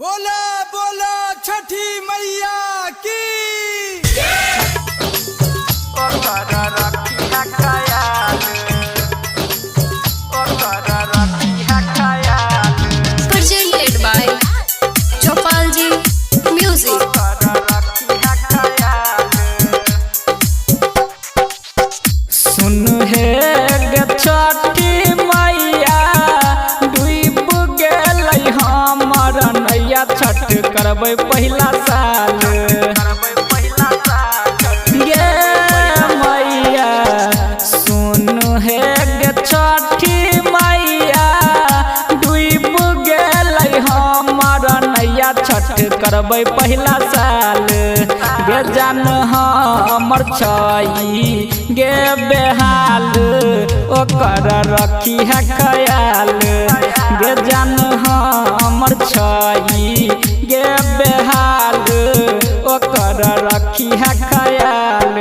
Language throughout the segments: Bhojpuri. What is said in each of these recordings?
बोला बोला छठी मैया की। Presented by Chopalji Music. सुन हे गे छठी मैया डूब गेलै हमर नैया छठ करबै पहिला साल गे मैया। सुन हे गे छठी मैया डूब गेलै हमर नैया छठ करबै पहिला साल गे जान हमर छई गे बेहाल ओकर रखी है ख्याल गे जान हमर छई गे बेहाल ओकर रखी है ख्याल।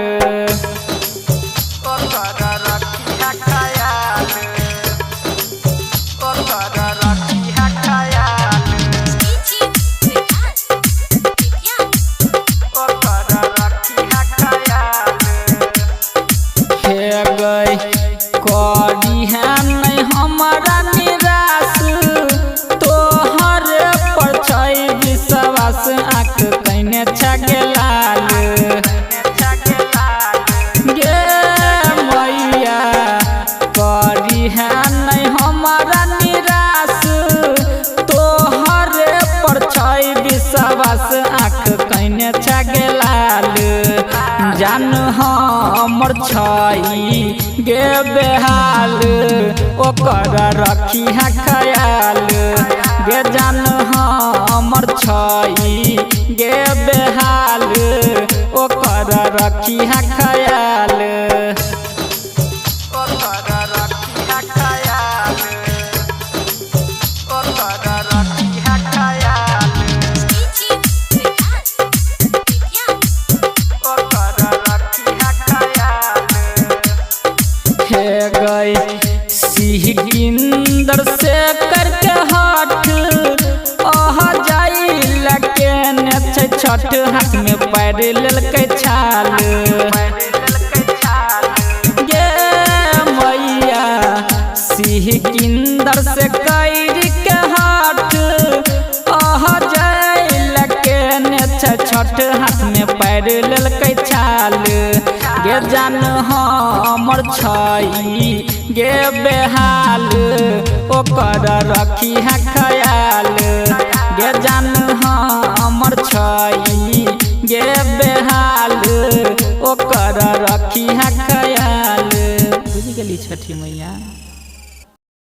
करी है नहीं हमारा निराश तोहर पर छै विश्वास आँख तैने छगेलाल गे मैया। करी है नहीं हमारा निराश तोहर पर छै विश्वास आँख तैने छगेलाल जान हमर छई गे बेहाल ओकर रखी है ख्याल गे जान हमर छई गे बेहाल ओकर रखी है ख्याल। सिकंदर से करके हट जाई लगे छठ हाथ में पैर लेलकै छाल गे मैया। सिकंदर से कर के हट जाई लगे छठ हाथ में पैर लेलकै छाल गे जान हमर छई गे बेहाल ओकर रखी है ख्याल गे जान हमर छई गे बेहाल ओकर रखी है ख्याल। बुझ गेली छठी मैया।